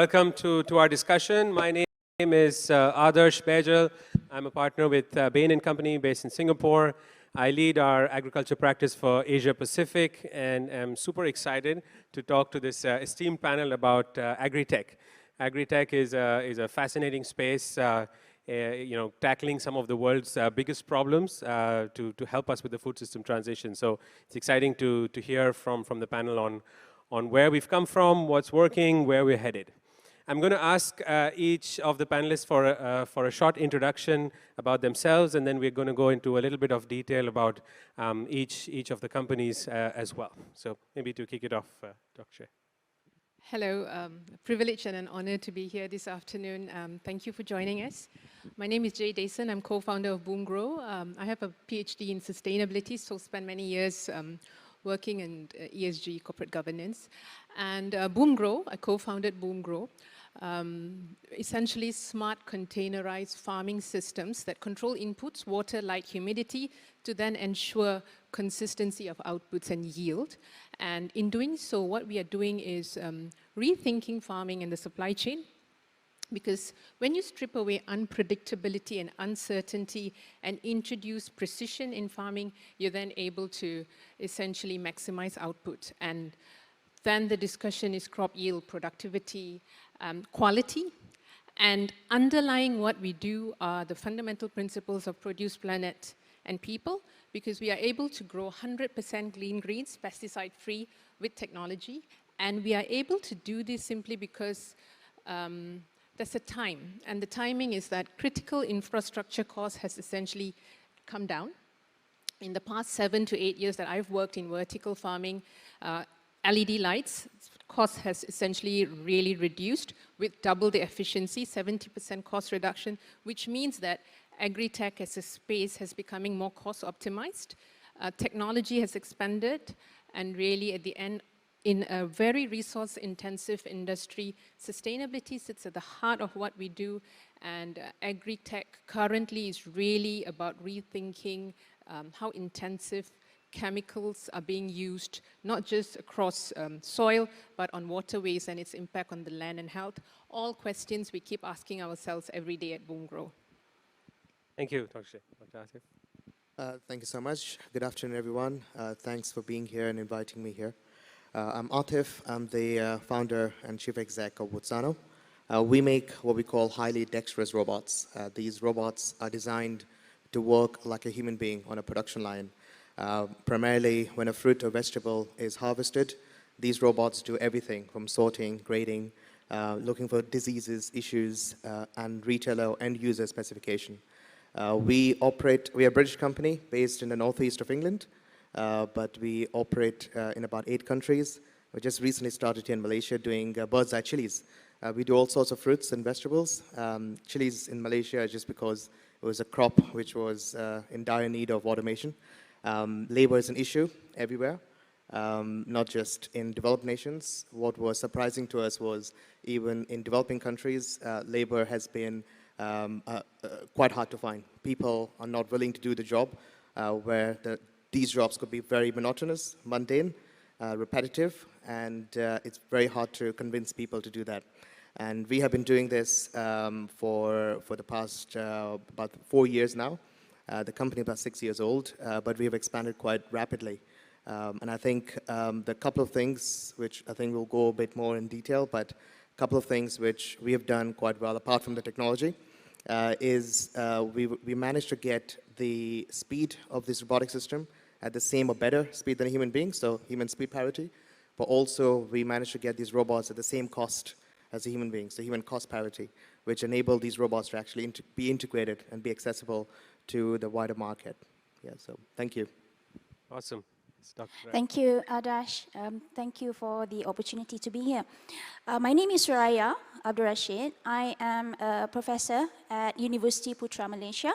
welcome to our discussion. My name is Adarsh Bejal. I'm a partner with Bain & Company based in Singapore. I lead our agriculture practice for Asia Pacific and am super excited to talk to this esteemed panel about Agritech. Agritech is a fascinating space, tackling some of the world's biggest problems to help us with the food system transition. So it's exciting to hear from the panel on where we've come from, what's working, where we're headed. I'm going to ask each of the panelists for a short introduction about themselves, and then we're going to go into a little bit of detail about each of the companies as well. So maybe to kick it off, Dr. Hello, a privilege and an honor to be here this afternoon. Thank you for joining us. My name is Desan. I'm co-founder of BoomGrow. I have a PhD in sustainability, so spent many years working in ESG, corporate governance. And BoomGrow, I co-founded BoomGrow, essentially smart containerized farming systems that control inputs, water, light, humidity, to then ensure consistency of outputs and yield. And in doing so, what we are doing is rethinking farming and the supply chain. Because when you strip away unpredictability and uncertainty and introduce precision in farming, you're then able to essentially maximize output. And then the discussion is crop yield, productivity, quality. And underlying what we do are the fundamental principles of produce, planet, and people, because we are able to grow 100% green greens, pesticide-free with technology. And we are able to do this simply because there's a time, and the timing is that critical infrastructure cost has essentially come down. In the past 7 to 8 years that I've worked in vertical farming, LED lights cost has essentially really reduced with double the efficiency, 70% cost reduction, which means that Agritech as a space has becoming more cost optimized. Technology has expanded, and really at the end, in a very resource-intensive industry, sustainability sits at the heart of what we do, and Agritech currently is really about rethinking how intensive chemicals are being used, not just across soil, but on waterways and its impact on the land and health. All questions we keep asking ourselves every day at BoomGrow. Thank you, Dr. Atif. Thank you so much. Good afternoon, everyone. Thanks for being here and inviting me here. I'm Atif. I'm the founder and chief exec of Wootzano. We make what we call highly dexterous robots. These robots are designed to work like a human being on a production line. Primarily, when a fruit or vegetable is harvested, these robots do everything from sorting, grading, looking for diseases, issues, and retailer or end user specification. We are a British company based in the northeast of England. But we operate in about 8 countries. We just recently started here in Malaysia doing bird's eye chilies. We do all sorts of fruits and vegetables. Chilies in Malaysia just because it was a crop which was in dire need of automation. Labor is an issue everywhere, not just in developed nations. What was surprising to us was even in developing countries, labor has been quite hard to find. People are not willing to do the job where these jobs could be very monotonous, mundane, repetitive, and it's very hard to convince people to do that. And we have been doing this for the past about 4 years now. The company is about 6 years old, but we have expanded quite rapidly. And I think the couple of things which I think we'll go a bit more in detail, but a couple of things which we have done quite well apart from the technology is we managed to get the speed of this robotic system at the same or better speed than a human being, so human speed parity. But also, we managed to get these robots at the same cost as a human being, so human cost parity, which enabled these robots to actually be integrated and be accessible to the wider market. Yeah, so thank you. Awesome. Thank you, Adash. Thank you for the opportunity to be here. My name is Suraya Abdul Rashid. I am a professor at University Putra Malaysia.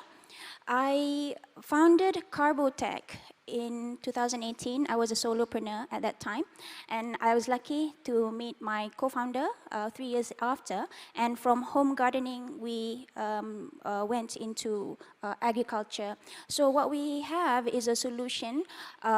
I founded Qarbotech in 2018, I was a solopreneur at that time, and I was lucky to meet my co-founder 3 years after, and from home gardening, we went into agriculture. So what we have is a solution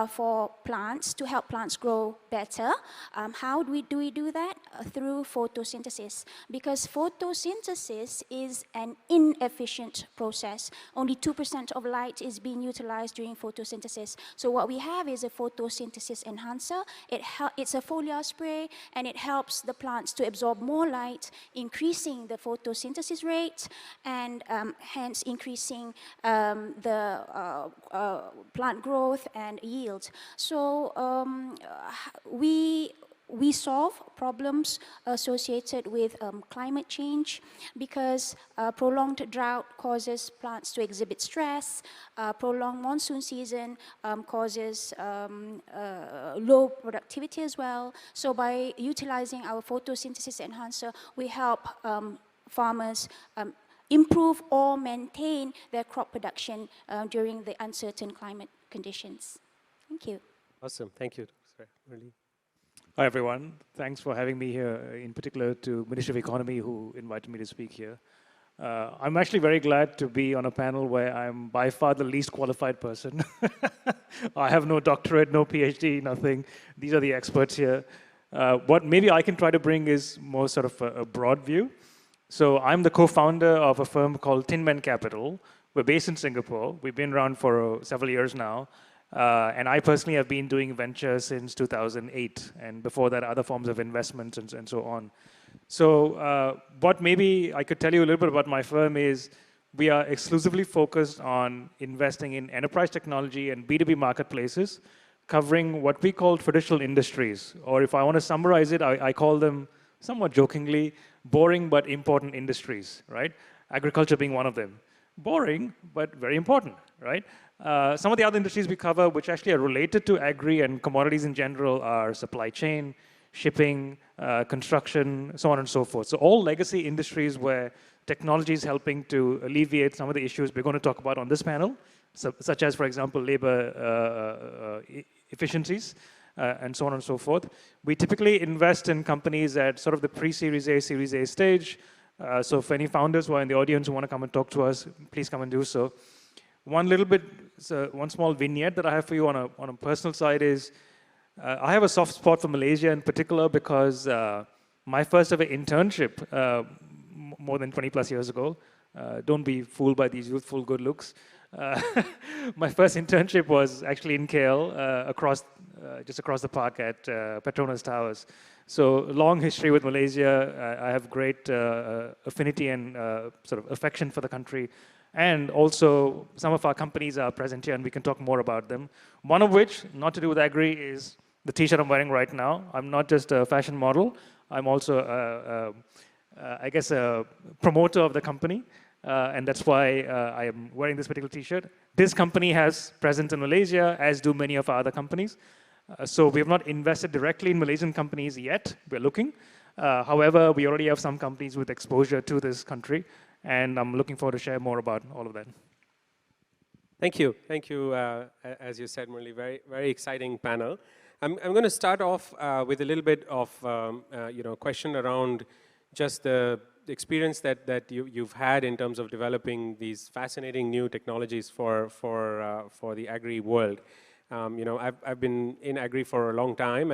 for plants, to help plants grow better. How do we do that? Through photosynthesis, because photosynthesis is an inefficient process. Only 2% of light is being utilized during photosynthesis. So what we have is a photosynthesis enhancer. It's a foliar spray, and it helps the plants to absorb more light, increasing the photosynthesis rate, and hence increasing the plant growth and yield. So we solve problems associated with climate change, because prolonged drought causes plants to exhibit stress. Prolonged monsoon season causes low productivity as well. So by utilizing our photosynthesis enhancer, we help farmers improve or maintain their crop production during the uncertain climate conditions. Thank you. Awesome. Thank you. Murli. Hi, everyone. Thanks for having me here, in particular to Ministry of Economy, who invited me to speak here. I'm actually very glad to be on a panel where I'm by far the least qualified person. I have no doctorate, no PhD, nothing. These are the experts here. What maybe I can try to bring is more sort of a broad view. So I'm the co-founder of a firm called Tin Men Capital. We're based in Singapore. We've been around for several years now. And I personally have been doing venture since 2008, and before that, other forms of investments and so on. So what maybe I could tell you a little bit about my firm is we are exclusively focused on investing in enterprise technology and B2B marketplaces, covering what we call traditional industries, or if I want to summarize it, I call them, somewhat jokingly, boring but important industries, right? Agriculture being one of them. Boring, but very important, right? Some of the other industries we cover, which actually are related to agri and commodities in general, are supply chain, shipping, construction, so on and so forth. So all legacy industries where technology is helping to alleviate some of the issues we're going to talk about on this panel, such as, for example, labor efficiencies, and so on and so forth. We typically invest in companies at sort of the pre-Series A, Series A stage. So if any founders who are in the audience who want to come and talk to us, please come and do so. One small vignette that I have for you on a personal side is, I have a soft spot for Malaysia in particular because my first ever internship, more than 20 plus years ago, don't be fooled by these youthful good looks. My first internship was actually in KL, just across the park at Petronas Towers. So long history with Malaysia. I have great affinity and sort of affection for the country. And also, some of our companies are present here, and we can talk more about them. One of which, not to do with agri, is the T-shirt I'm wearing right now. I'm not just a fashion model. I'm also, I guess, a promoter of the company. And that's why I am wearing this particular T-shirt. This company has presence in Malaysia, as do many of our other companies. So we have not invested directly in Malaysian companies yet. We're looking. However, we already have some companies with exposure to this country. And I'm looking forward to share more about all of that. Thank you. Thank you, as you said, Murli, very, very exciting panel. I'm going to start off with a little bit of question around just the experience that you've had in terms of developing these fascinating new technologies for the agri world. I've been in agri for a long time,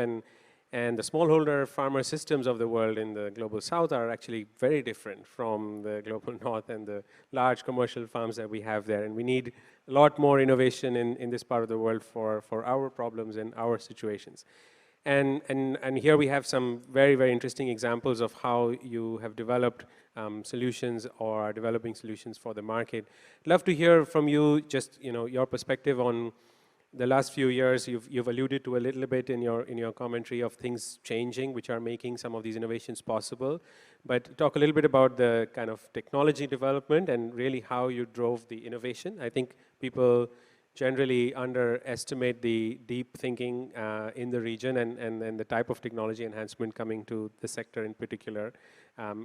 and the smallholder farmer systems of the world in the global south are actually very different from the global north and the large commercial farms that we have there. And we need a lot more innovation in this part of the world for our problems and our situations. And here we have some very, very interesting examples of how you have developed solutions or are developing solutions for the market. I'd love to hear from you just your perspective on the last few years. You've alluded to a little bit in your commentary of things changing, which are making some of these innovations possible. But talk a little bit about the kind of technology development and really how you drove the innovation. I think people generally underestimate the deep thinking in the region and the type of technology enhancement coming to the sector in particular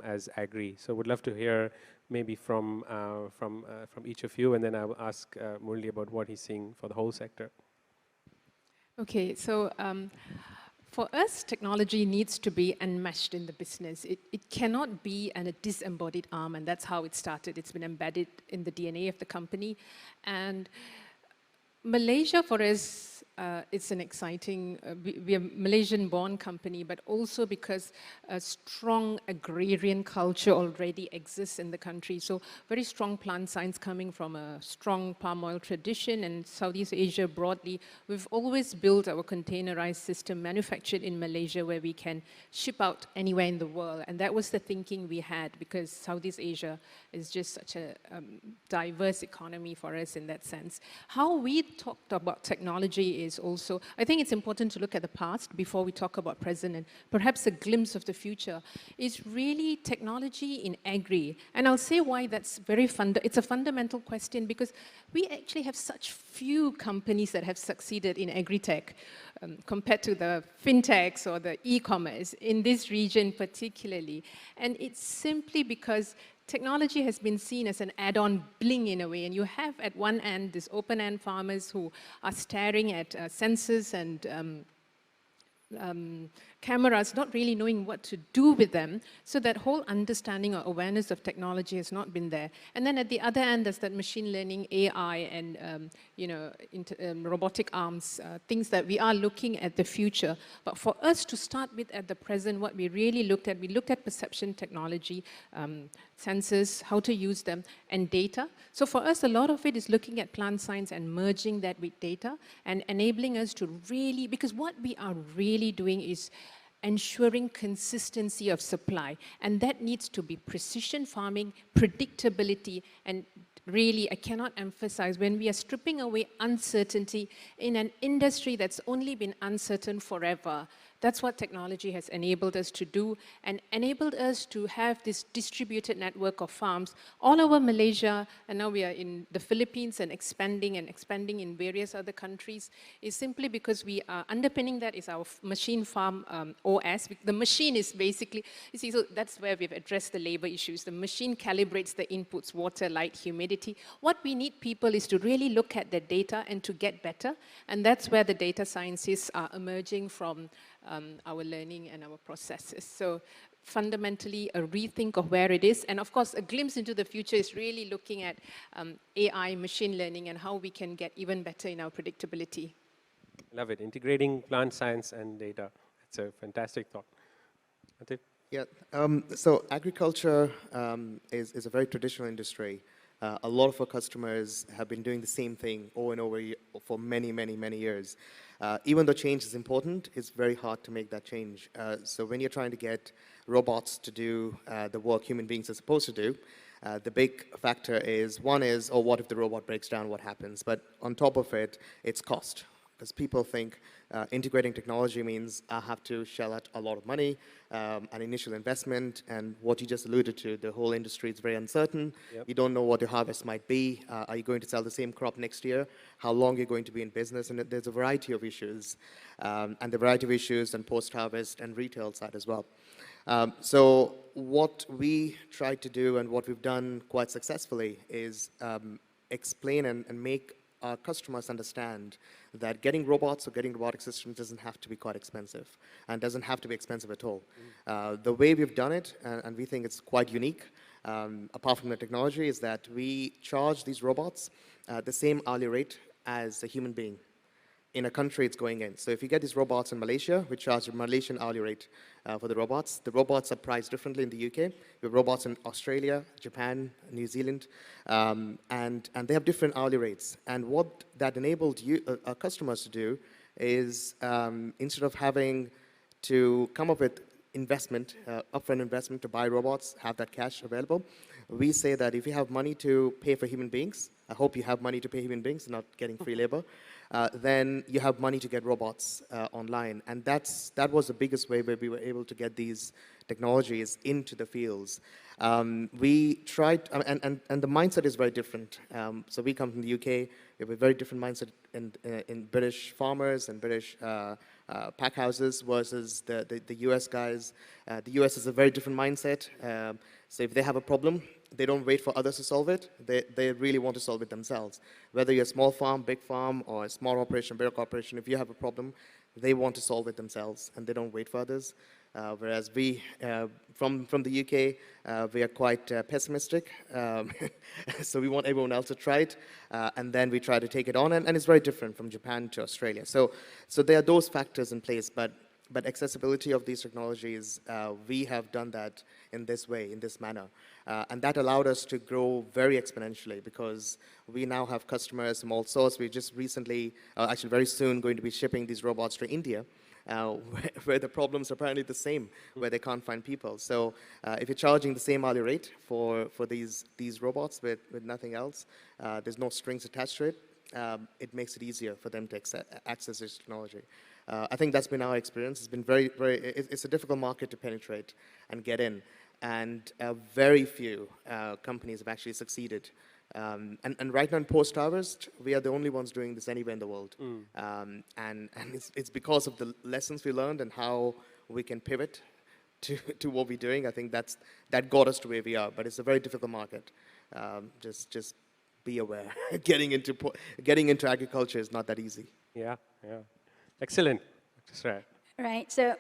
as agri. So would love to hear maybe from each of you, and then I will ask Murli about what he's seeing for the whole sector. Okay, so for us, technology needs to be enmeshed in the business. It cannot be a disembodied arm, and that's how it started. It's been embedded in the DNA of the company. And Malaysia, for us, it's an exciting, we are a Malaysian-born company, but also because a strong agrarian culture already exists in the country. So very strong plant science coming from a strong palm oil tradition, and Southeast Asia broadly. We've always built our containerized system manufactured in Malaysia where we can ship out anywhere in the world. And that was the thinking we had, because Southeast Asia is just such a diverse economy for us in that sense. How we talked about technology is also, I think it's important to look at the past before we talk about present, and perhaps a glimpse of the future is really technology in agri. And I'll say why that's it's a fundamental question, because we actually have such few companies that have succeeded in Agritech compared to the fintechs or the e-commerce in this region particularly. And it's simply because technology has been seen as an add-on bling in a way, and you have at one end these open-end farmers who are staring at sensors and cameras, not really knowing what to do with them. So that whole understanding or awareness of technology has not been there. And then at the other end, there's that machine learning, AI, and robotic arms, things that we are looking at the future. But for us to start with at the present, what we really looked at perception technology, sensors, how to use them, and data. So for us, a lot of it is looking at plant science and merging that with data and enabling us to really, because what we are really doing is ensuring consistency of supply. And that needs to be precision farming, predictability, and really, I cannot emphasize, when we are stripping away uncertainty in an industry that's only been uncertain forever, that's what technology has enabled us to do, and enabled us to have this distributed network of farms all over Malaysia, and now we are in the Philippines and expanding in various other countries, is simply because we are underpinning that is our machine farm OS. The machine is basically, you see, so that's where we've addressed the labor issues. The machine calibrates the inputs, water, light, humidity. What we need people is to really look at the data and to get better, and that's where the data scientists are emerging from our learning and our processes. So fundamentally a rethink of where it is, and of course a glimpse into the future is really looking at AI, machine learning, and how we can get even better in our predictability. Love it, integrating plant science and data. It's a fantastic thought. Atif? Yeah, so agriculture is a very traditional industry. A lot of our customers have been doing the same thing over and over for many, many, many years. Even though change is important, it's very hard to make that change. So when you're trying to get robots to do the work human beings are supposed to do, the big factor is, one is, oh, what if the robot breaks down, what happens? But on top of it, it's cost. Because people think integrating technology means I have to shell out a lot of money, an initial investment, and what you just alluded to, the whole industry is very uncertain. Yep. You don't know what your harvest might be. Are you going to sell the same crop next year? How long you're going to be in business? And there's a variety of issues, and the variety of issues and post-harvest and retail side as well. So what we try to do and what we've done quite successfully is explain and make our customers understand that getting robots or getting robotic systems doesn't have to be quite expensive, and doesn't have to be expensive at all. The way we've done it, and we think it's quite unique, apart from the technology, is that we charge these robots the same hourly rate as a human being in a country it's going in. So if you get these robots in Malaysia, we charge a Malaysian hourly rate for the robots. The robots are priced differently in the UK. We have robots in Australia, Japan, New Zealand, and they have different hourly rates. And what that enabled our customers to do is, instead of having to come up with investment, upfront investment to buy robots, have that cash available, we say that if you have money to pay for human beings, I hope you have money to pay human beings, not getting free labor, then you have money to get robots online. And that was the biggest way where we were able to get these technologies into the fields. We tried, and the mindset is very different. So we come from the UK, we have a very different mindset in British farmers and British pack houses versus the US guys. The US is a very different mindset. So if they have a problem, they don't wait for others to solve it. They really want to solve it themselves. Whether you're a small farm, big farm, or a small operation, big operation, if you have a problem, they want to solve it themselves, and they don't wait for others. Whereas we, from the UK, we are quite pessimistic. So we want everyone else to try it, and then we try to take it on, and it's very different from Japan to Australia. So there are those factors in place, but accessibility of these technologies, we have done that in this way, in this manner. And that allowed us to grow very exponentially because we now have customers from all sorts. We just recently, actually very soon, going to be shipping these robots to India, where the problems are apparently the same, where they can't find people. So if you're charging the same hourly rate for these robots with nothing else, there's no strings attached to it, it makes it easier for them to access this technology. I think that's been our experience. It's been it's a difficult market to penetrate and get in. And very few companies have actually succeeded. And right now in post-harvest, we are the only ones doing this anywhere in the world. And it's because of the lessons we learned and how we can pivot to what we're doing. I think that got us to where we are. But it's a very difficult market. Just be aware. Getting into agriculture is not that easy. Yeah. Excellent. Suraya. Right, so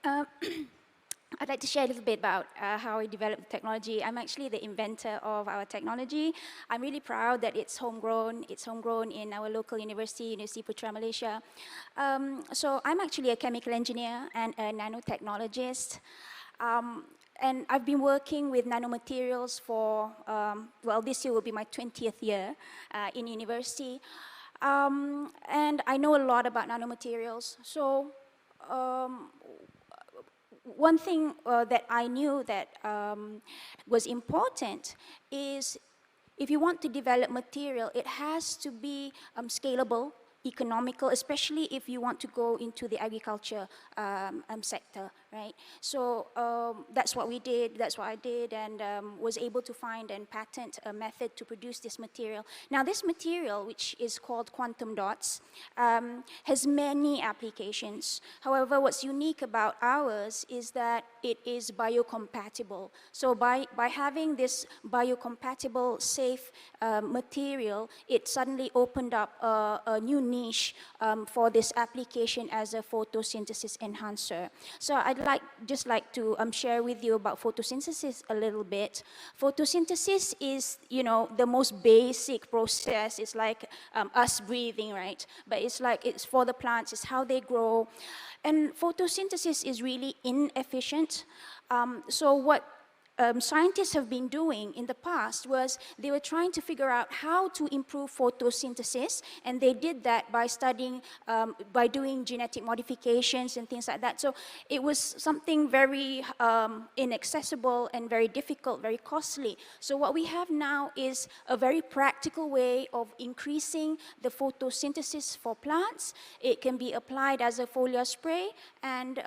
I'd like to share a little bit about how I developed the technology. I'm actually the inventor of our technology. I'm really proud that it's homegrown. It's homegrown in our local university, University Putra Malaysia. So I'm actually a chemical engineer and a nanotechnologist. And I've been working with nanomaterials for, well, this year will be my 20th year in university. And I know a lot about nanomaterials. So one thing that I knew that was important is if you want to develop material, it has to be scalable, economical, especially if you want to go into the agriculture sector, right? So that's what we did, that's what I did, and was able to find and patent a method to produce this material. Now this material, which is called quantum dots, has many applications. However, what's unique about ours is that it is biocompatible. So by having this biocompatible, safe material, it suddenly opened up a new niche for this application as a photosynthesis enhancer. So I'd just like to share with you about photosynthesis a little bit. Photosynthesis is, the most basic process. It's like us breathing, right? But it's for the plants, it's how they grow. And photosynthesis is really inefficient. So what scientists have been doing in the past was they were trying to figure out how to improve photosynthesis, and they did that by studying, by doing genetic modifications and things like that. So it was something very inaccessible and very difficult, very costly. So what we have now is a very practical way of increasing the photosynthesis for plants. It can be applied as a foliar spray, and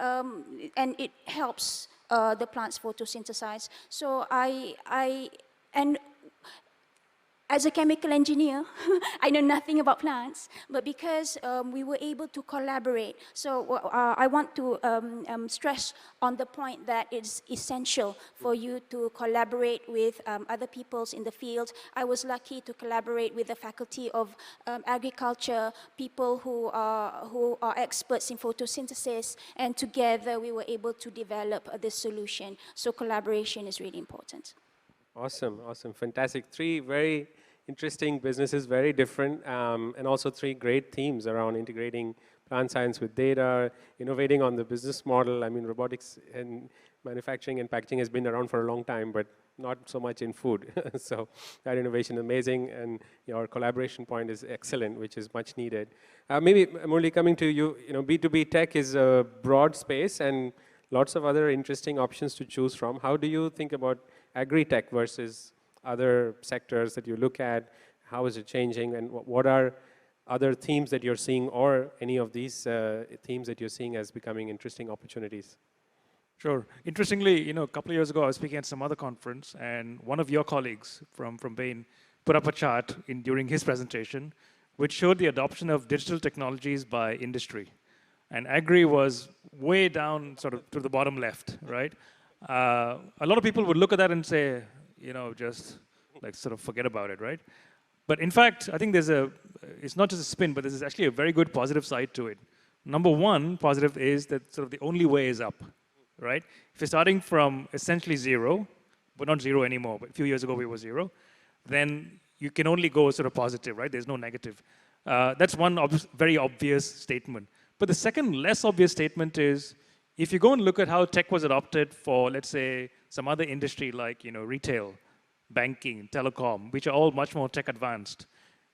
it helps the plants photosynthesize. So and as a chemical engineer, I know nothing about plants, but because we were able to collaborate, so I want to stress on the point that it's essential for you to collaborate with other peoples in the field. I was lucky to collaborate with the Faculty of Agriculture, people who are experts in photosynthesis, and together we were able to develop this solution. So collaboration is really important. Awesome, fantastic. 3 very interesting businesses, very different, and also 3 great themes around integrating plant science with data, innovating on the business model. I mean, robotics and manufacturing and packaging has been around for a long time, but not so much in food. So that innovation is amazing, and your collaboration point is excellent, which is much needed. Maybe, Murli, coming to you, B2B tech is a broad space and lots of other interesting options to choose from. How do you think about Agritech versus other sectors that you look at? How is it changing, and what are other themes that you're seeing, or any of these themes that you're seeing as becoming interesting opportunities? Sure. Interestingly, a couple of years ago, I was speaking at some other conference, and one of your colleagues from Bain put up a chart during his presentation, which showed the adoption of digital technologies by industry. And agri was way down, sort of to the bottom left, right? A lot of people would look at that and say, just like sort of forget about it, right? But in fact, I think it's not just a spin, but there's actually a very good positive side to it. Number one positive is that sort of the only way is up, right? If you're starting from essentially zero, but not zero anymore, but a few years ago we were zero, then you can only go sort of positive, right? There's no negative. That's one very obvious statement. But the second less obvious statement is, if you go and look at how tech was adopted for, let's say, some other industry like retail, banking, telecom, which are all much more tech advanced,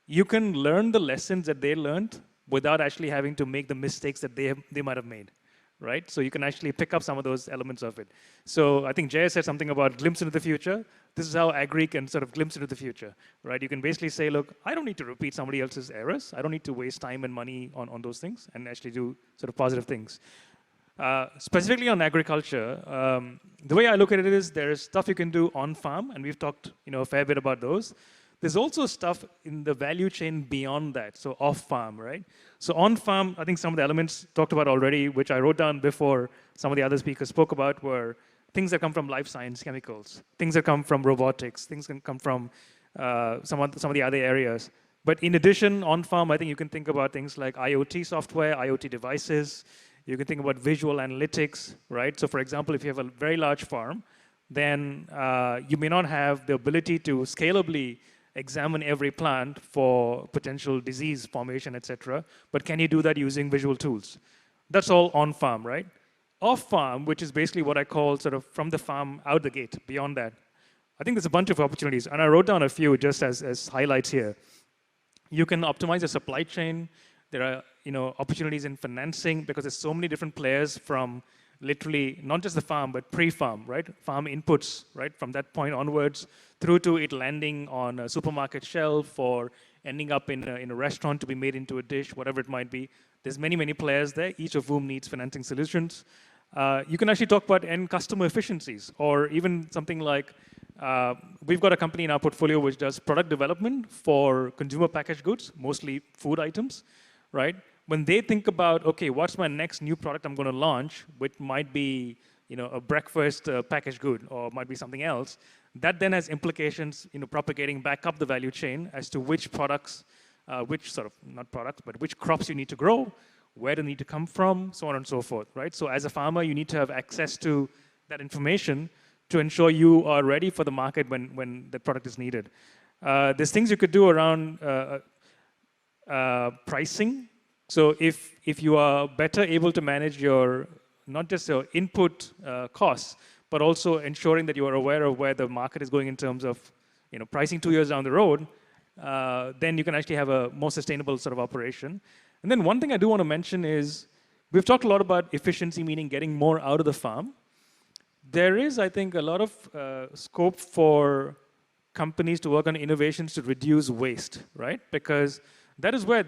you can learn the lessons that they learned without actually having to make the mistakes that they might have made, right? So you can actually pick up some of those elements of it. So I think Jay said something about glimpse into the future. This is how Agri can sort of glimpse into the future, right? You can basically say, look, I don't need to repeat somebody else's errors. I don't need to waste time and money on those things and actually do sort of positive things. Specifically on agriculture, the way I look at it is there's stuff you can do on farm, and we've talked a fair bit about those. There's also stuff in the value chain beyond that, so off farm, right? So on farm, I think some of the elements talked about already, which I wrote down before some of the other speakers spoke about, were things that come from life science chemicals, things that come from robotics, things can come from some of the other areas. But in addition, on farm, I think you can think about things like IoT software, IoT devices. You can think about visual analytics, right? So for example, if you have a very large farm, then you may not have the ability to scalably examine every plant for potential disease formation, etc. But can you do that using visual tools? That's all on farm, right? Off farm, which is basically what I call sort of from the farm out the gate, beyond that. I think there's a bunch of opportunities, and I wrote down a few just as highlights here. You can optimize the supply chain. There are opportunities in financing because there's so many different players from literally not just the farm, but pre-farm, right? Farm inputs, right? From that point onwards, through to it landing on a supermarket shelf or ending up in a restaurant to be made into a dish, whatever it might be. There's many, many players there, each of whom needs financing solutions. You can actually talk about end customer efficiencies, or even something like, we've got a company in our portfolio which does product development for consumer packaged goods, mostly food items, right? When they think about, okay, what's my next new product I'm going to launch, which might be a breakfast packaged good or might be something else, that then has implications propagating back up the value chain as to which products, which crops you need to grow, where they need to come from, so on and so forth, right? So as a farmer, you need to have access to that information to ensure you are ready for the market when the product is needed. There's things you could do around pricing. So if you are better able to manage your, not just your input costs, but also ensuring that you are aware of where the market is going in terms of pricing 2 years down the road, then you can actually have a more sustainable sort of operation. And then one thing I do want to mention is, we've talked a lot about efficiency, meaning getting more out of the farm. There is, I think, a lot of scope for companies to work on innovations to reduce waste, right? Because that is where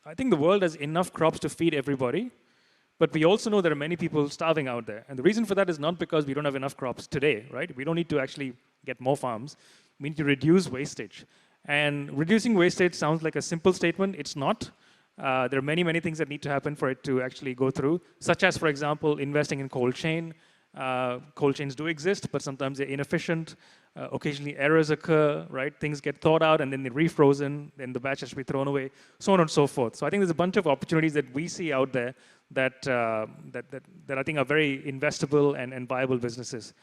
I think the world has enough crops to feed everybody, but we also know there are many people starving out there. And the reason for that is not because we don't have enough crops today, right? We don't need to actually get more farms. We need to reduce wastage. And reducing wastage sounds like a simple statement. It's not. There are many, many things that need to happen for it to actually go through, such as, for example, investing in cold chain. Cold chains do exist, but sometimes they're inefficient. Occasionally errors occur, right? Things get thawed out and then they're refrozen, then the batch has to be thrown away, so on and so forth. So I think there's a bunch of opportunities that we see out there that I think are very investable and viable businesses.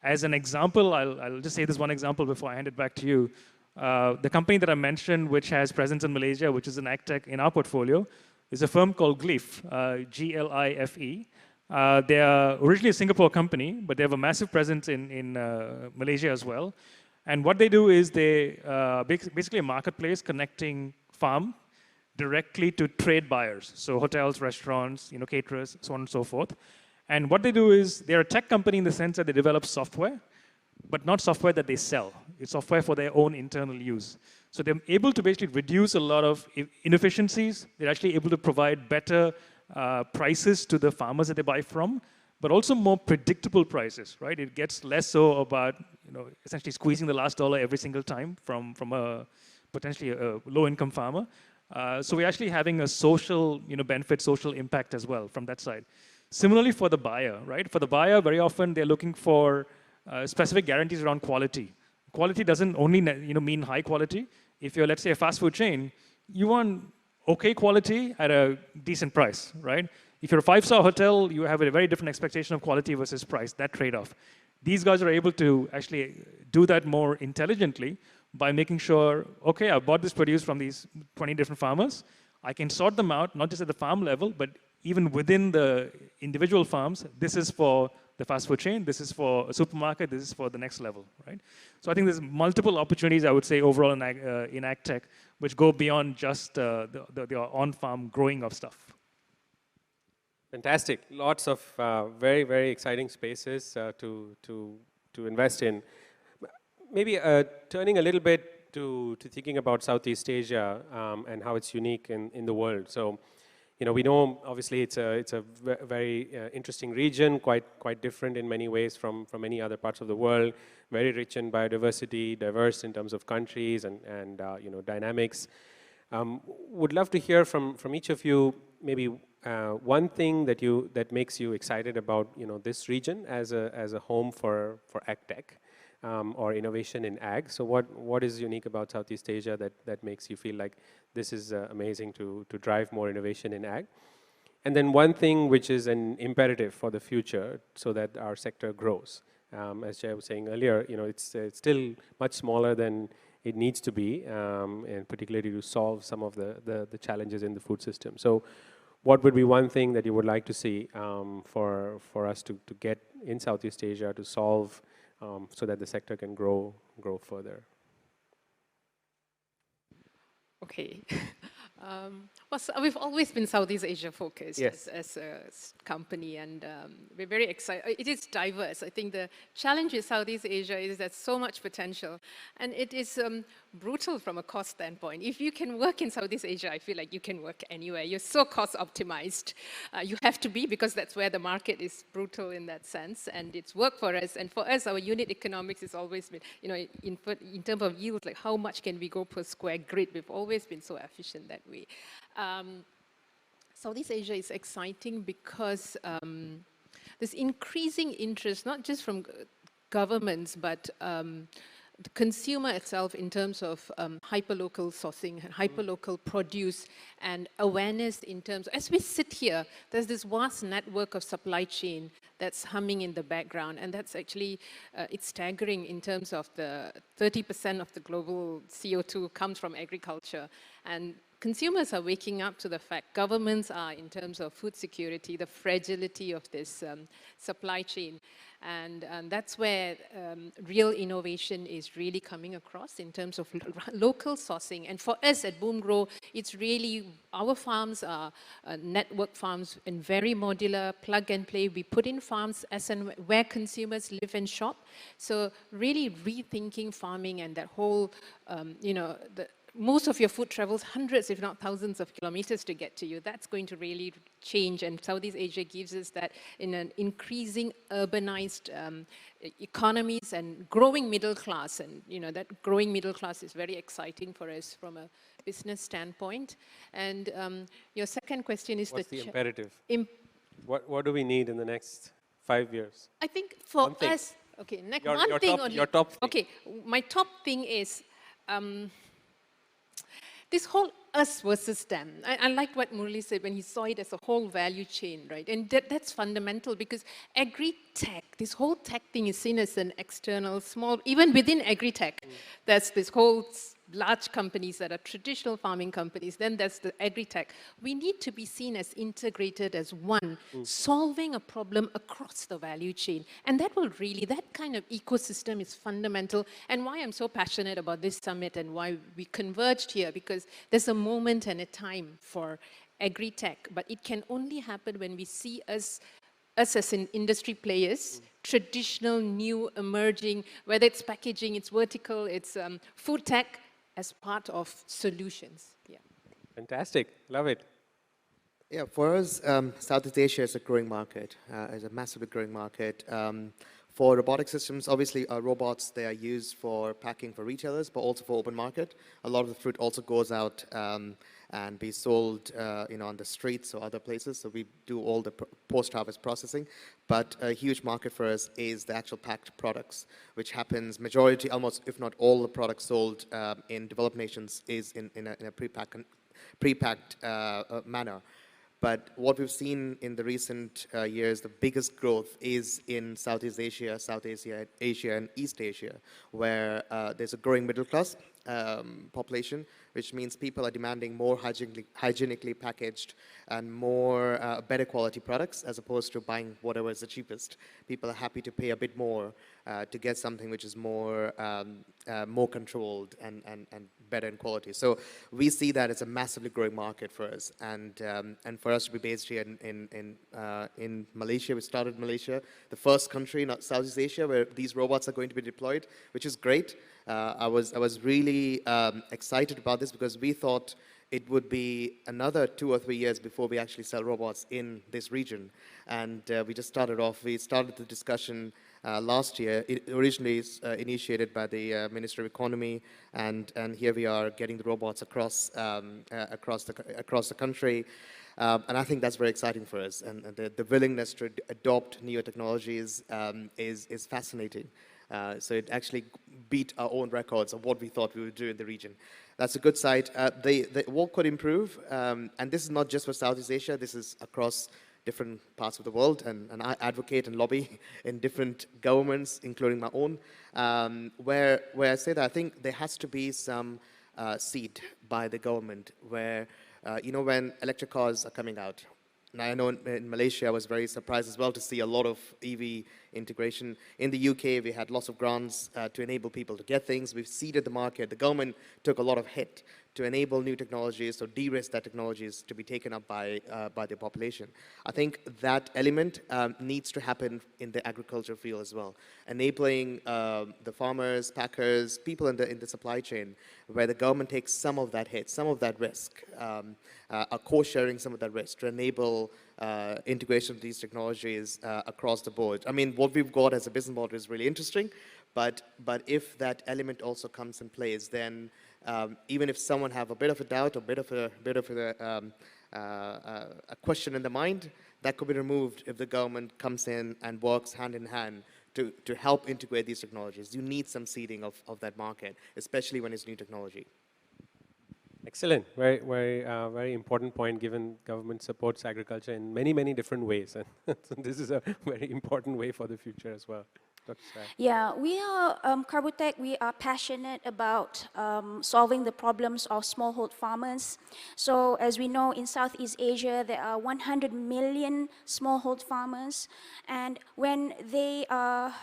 As an example, I'll just say this one example before I hand it back to you. The company that I mentioned, which has presence in Malaysia, which is an agtech in our portfolio, is a firm called Glyph, G-L-I-F-E. They are originally a Singapore company, but they have a massive presence in Malaysia as well. And what they do is they basically a marketplace connecting farm directly to trade buyers, so hotels, restaurants, caterers, so on and so forth. And what they do is they're a tech company in the sense that they develop software, but not software that they sell. It's software for their own internal use. So they're able to basically reduce a lot of inefficiencies. They're actually able to provide better prices to the farmers that they buy from, but also more predictable prices, right? It gets less so about essentially squeezing the last dollar every single time from a potentially a low-income farmer. So we're actually having a social benefit, social impact as well from that side. Similarly for the buyer, right? For the buyer, very often they're looking for specific guarantees around quality. Quality doesn't only mean high quality. If you're, let's say, a fast food chain, you want okay quality at a decent price, right? If you're a five-star hotel, you have a very different expectation of quality versus price, that trade-off. These guys are able to actually do that more intelligently by making sure, okay, I bought this produce from these 20 different farmers. I can sort them out, not just at the farm level, but even within the individual farms. This is for the fast food chain, this is for a supermarket, this is for the next level, right? So I think there's multiple opportunities, I would say, overall in ag tech, which go beyond just the on-farm growing of stuff. Fantastic. Lots of very, very exciting spaces to invest in. Maybe turning a little bit to thinking about Southeast Asia and how it's unique in the world. So, we know obviously it's a very interesting region, quite different in many ways from many other parts of the world. Very rich in biodiversity, diverse in terms of countries and dynamics. Would love to hear from each of you maybe one thing that makes you excited about this region as a home for ag tech or innovation in ag. So what is unique about Southeast Asia that makes you feel like this is amazing to drive more innovation in ag? And then one thing which is an imperative for the future so that our sector grows. As Jay was saying earlier, it's still much smaller than it needs to be, and particularly to solve some of the challenges in the food system. So what would be one thing that you would like to see for us to get in Southeast Asia to solve so that the sector can grow further? Okay. Well, so we've always been Southeast Asia focused Yes. as a company, and we're very excited. It is diverse. I think the challenge with Southeast Asia is there's so much potential, and it is brutal from a cost standpoint. If you can work in Southeast Asia, I feel like you can work anywhere. You're so cost optimized. You have to be, because that's where the market is brutal in that sense, and it's worked for us. And for us, our unit economics has always been, in terms of yield, like how much can we go per square grid? We've always been so efficient that way. Southeast Asia is exciting because there's increasing interest, not just from governments, but the consumer itself in terms of hyperlocal sourcing, hyperlocal produce, and awareness in terms, as we sit here, there's this vast network of supply chain that's humming in the background, and that's actually, it's staggering in terms of the 30% of the global CO2 comes from agriculture, and consumers are waking up to the fact, governments are in terms of food security, the fragility of this supply chain. And that's where real innovation is really coming across in terms of local sourcing. And for us at BoomGrow, it's really, our farms are network farms and very modular, plug and play. We put in farms as and where consumers live and shop. So really rethinking farming and that whole, most of your food travels hundreds, if not thousands of kilometers to get to you. That's going to really change, and Southeast Asia gives us that in an increasing urbanized economies and growing middle class. And that growing middle class is very exciting for us from a business standpoint. And your second question is, what's the imperative? What do we need in the next 5 years? I think for us, okay, next one thing only. Your top thing. Okay, my top thing is, this whole us versus them. I like what Murli said when he saw it as a whole value chain, right? And that's fundamental, because Agritech, this whole tech thing is seen as an external, small, even within Agritech, there's this whole large companies that are traditional farming companies, then there's the Agritech. We need to be seen as integrated as one, solving a problem across the value chain. And that will really, that kind of ecosystem is fundamental, and why I'm so passionate about this summit and why we converged here, because there's a moment and a time for Agritech, but it can only happen when we see us as in industry players, traditional, new, emerging, whether it's packaging, it's vertical, it's food tech, as part of solutions. Yeah. Fantastic. Love it. Yeah, for us, Southeast Asia is a growing market, is a massively growing market. For robotic systems, obviously, robots, they are used for packing for retailers, but also for open market. A lot of the fruit also goes out and be sold on the streets or other places. So we do all the post-harvest processing. But a huge market for us is the actual packed products, which happens majority, almost if not all the products sold in developed nations is in a pre-packed manner. But what we've seen in the recent years, the biggest growth is in Southeast Asia, Asia, and East Asia, where there's a growing middle class population, which means people are demanding more hygienically packaged and more better quality products as opposed to buying whatever is the cheapest. People are happy to pay a bit more to get something which is more controlled and better in quality. So we see that as a massively growing market for us, and for us to be based here in Malaysia. We started in Malaysia, the first country in Southeast Asia where these robots are going to be deployed, which is great. I was really excited about this because we thought it would be another 2 or 3 years before we actually sell robots in this region. And we just started off. We started the discussion last year. It originally initiated by the Ministry of Economy, and here we are getting the robots across the country. And I think that's very exciting for us. And the willingness to adopt new technologies is fascinating. So it actually beat our own records of what we thought we would do in the region. That's a good side. What could improve, and this is not just for Southeast Asia, this is across different parts of the world, and I advocate and lobby in different governments, including my own, where I say that I think there has to be some seed by the government where, when electric cars are coming out. And I know in Malaysia, I was very surprised as well to see a lot of EV integration. In the UK, we had lots of grants to enable people to get things. We've seeded the market. The government took a lot of hit to enable new technologies, so de-risk that technologies to be taken up by the population. I think that element needs to happen in the agriculture field as well, enabling the farmers, packers, people in the supply chain, where the government takes some of that hit, some of that risk, are co-sharing some of that risk to enable integration of these technologies across the board. I mean, what we've got as a business model is really interesting, but if that element also comes in place, then even if someone have a bit of a doubt, a bit of a question in the mind, that could be removed if the government comes in and works hand in hand to help integrate these technologies. You need some seeding of that market, especially when it's new technology. Excellent. Very, very, very important point, given government supports agriculture in many, many different ways. And so this is a very important way for the future as well. Dr. Syed. Yeah, we are, Qarbotech, we are passionate about solving the problems of smallhold farmers. So as we know, in Southeast Asia, there are 100 million smallhold farmers. And when they are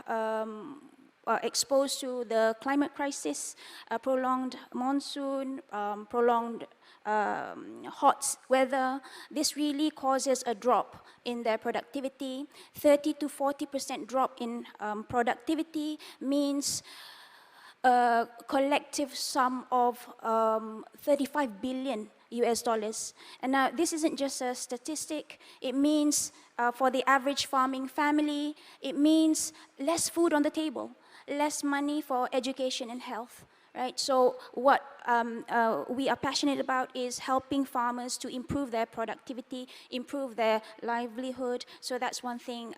exposed to the climate crisis, prolonged monsoon, prolonged hot weather, this really causes a drop in their productivity. 30 to 40% drop in productivity means a collective sum of 35 billion US dollars. And now this isn't just a statistic. It means for the average farming family, it means less food on the table, less money for education and health. Right? So what we are passionate about is helping farmers to improve their productivity, improve their livelihood. So that's one thing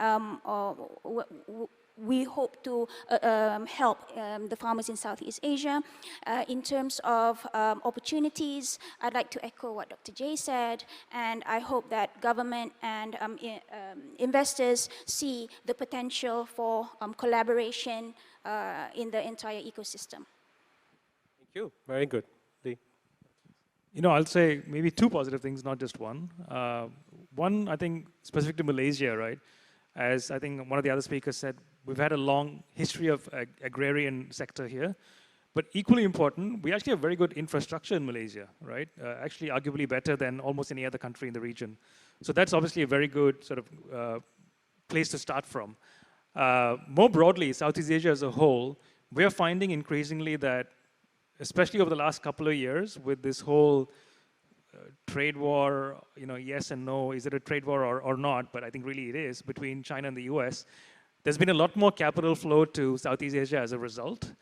we hope to help the farmers in Southeast Asia. In terms of opportunities, I'd like to echo what Dr. Jay said, and I hope that government and investors see the potential for collaboration in the entire ecosystem. Thank you. Very good. Lee. I'll say maybe two positive things, not just one. One, I think, specific to Malaysia, right? As I think one of the other speakers said, we've had a long history of agrarian sector here. But equally important, we actually have very good infrastructure in Malaysia, right? Actually, arguably better than almost any other country in the region. So that's obviously a very good sort of place to start from. More broadly, Southeast Asia as a whole, we're finding increasingly that, especially over the last couple of years, with this whole trade war, yes and no, is it a trade war or not? But I think really it is, between China and the US. there's been a lot more capital flow to Southeast Asia as a result,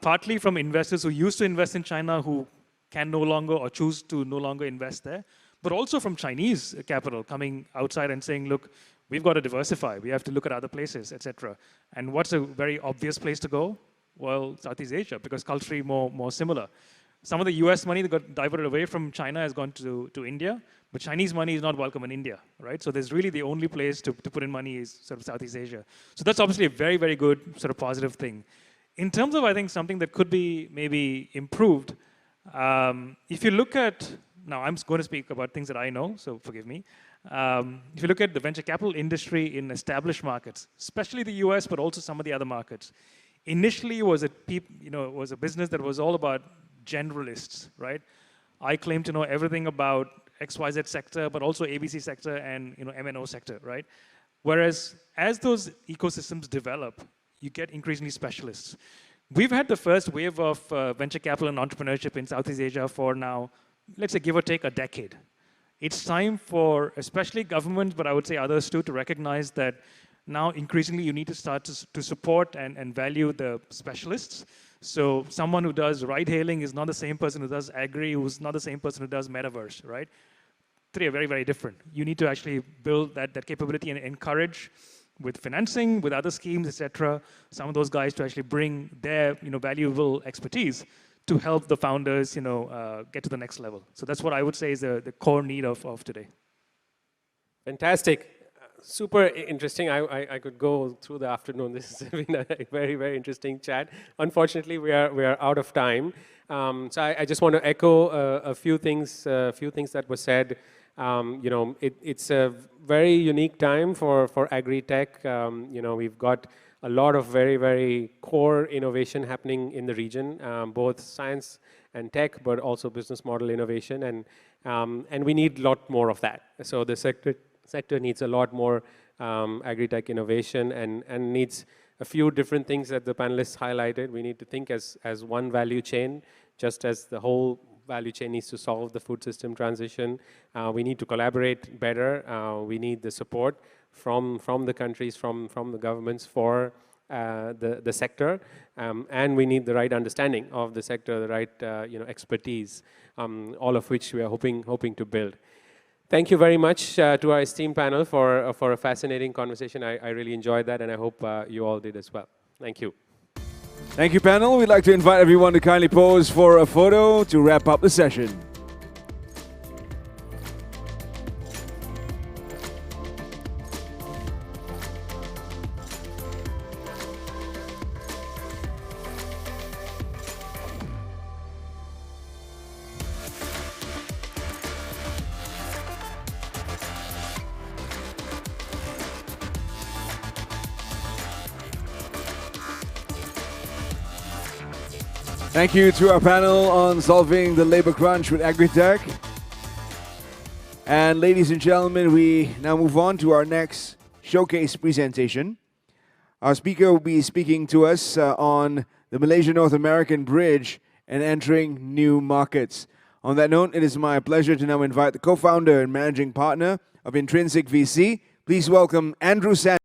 partly from investors who used to invest in China who can no longer or choose to no longer invest there, but also from Chinese capital coming outside and saying, look, we've got to diversify. We have to look at other places, etc. And what's a very obvious place to go? Well, Southeast Asia, because culturally more similar. Some of the US money that got diverted away from China has gone to India, but Chinese money is not welcome in India, right? So there's really the only place to put in money is sort of Southeast Asia. So that's obviously a very, very good sort of positive thing. In terms of, I think, something that could be maybe improved, if you look at, now I'm going to speak about things that I know, so forgive me. If you look at the venture capital industry in established markets, especially the US, but also some of the other markets, initially was a business that was all about generalists, right? I claim to know everything about XYZ sector, but also ABC sector and MNO sector, right? Whereas as those ecosystems develop, you get increasingly specialists. We've had the first wave of venture capital and entrepreneurship in Southeast Asia for now, let's say give or take a decade. It's time for, especially governments, but I would say others too, to recognize that now increasingly you need to start to support and value the specialists. So someone who does ride-hailing is not the same person who does agri, who's not the same person who does metaverse, right? Three are very, very different. You need to actually build that capability and encourage with financing, with other schemes, etc., some of those guys to actually bring their valuable expertise to help the founders get to the next level. So that's what I would say is the core need of today. Fantastic. Super interesting. I could go through the afternoon. This has been a very, very interesting chat. Unfortunately, we are out of time. So I just want to echo a few things that were said. It's a very unique time for Agritech. We've got a lot of very, very core innovation happening in the region, both science and tech, but also business model innovation, and we need a lot more of that. So the sector needs a lot more Agritech innovation and needs a few different things that the panelists highlighted. We need to think as one value chain, just as the whole value chain needs to solve the food system transition. We need to collaborate better. We need the support from the countries, from the governments for the sector, and we need the right understanding of the sector, the right expertise, all of which we are hoping to build. Thank you very much to our esteemed panel for a fascinating conversation. I really enjoyed that, and I hope you all did as well. Thank you. Thank you, panel. We'd like to invite everyone to kindly pose for a photo to wrap up the session. Thank you to our panel on solving the labor crunch with Agritech. And ladies and gentlemen, we now move on to our next showcase presentation. Our speaker will be speaking to us on the Malaysia-North American Bridge and entering new markets. On that note, it is my pleasure to now invite the co-founder and managing partner of Intrinsic VC. Please welcome Andrew Sanders.